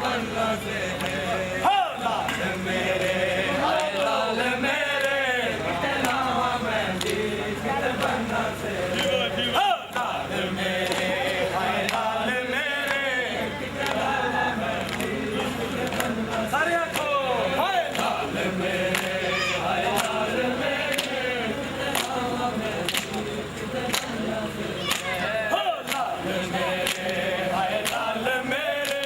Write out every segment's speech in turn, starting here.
बनना से लाल मेरे हाय लाल मेरे लावा मैं जी किते बनना से लाल मेरे हाय लाल मेरे लावा मैं जी किते बनना सारे आखो हाय लाल मेरे हाय लाल मेरे लावा मैं जी किते बनना से लाल मेरे हाय लाल मेरे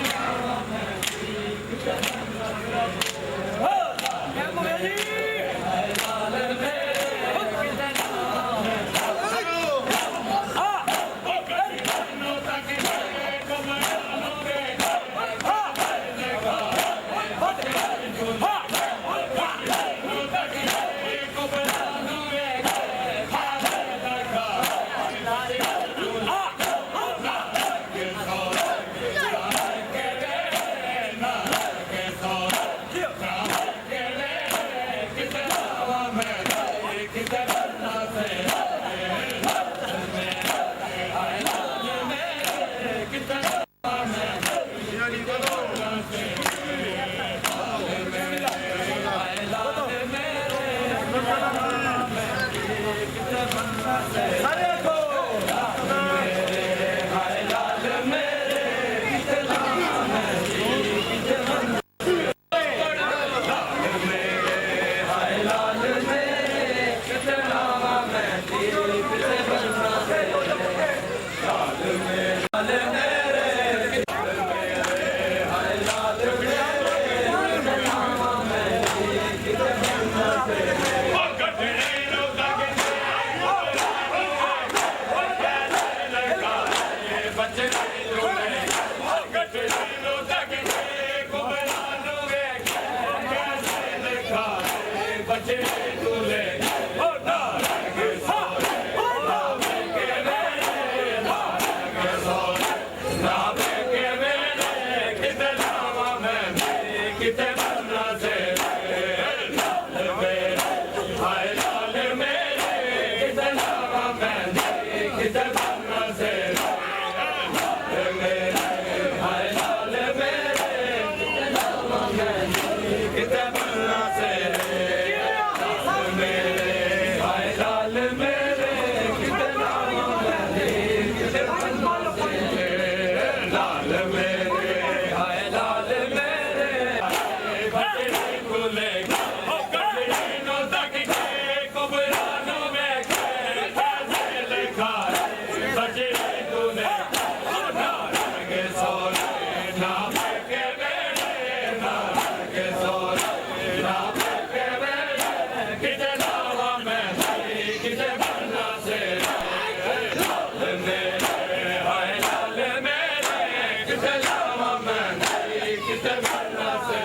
लावा मैं जी किते बनना से हाय लाल मेरे किते लावा मैं सारे आखो मेरे हाय लाल मेरे किते लावा मैं जी किते बनना लाल मेरे हाय लाल मेरे किते लावा मैं जी किते बनना से लाल मेरे हाय लाल मेरे हाय लाल मेरे किते लावा मैं जी किते बनना से किते बनना से लाल मेरे हाय लाल मेरे किते लावा मैं किते बनना से लाल मेरे हाय लाल मेरे किते लावा मैं किते बनना से लाल मेरे हाय लाल मेरे किते लावा मैं किते बनना से लाल मेरे हाय लाल मेरे किते बनना से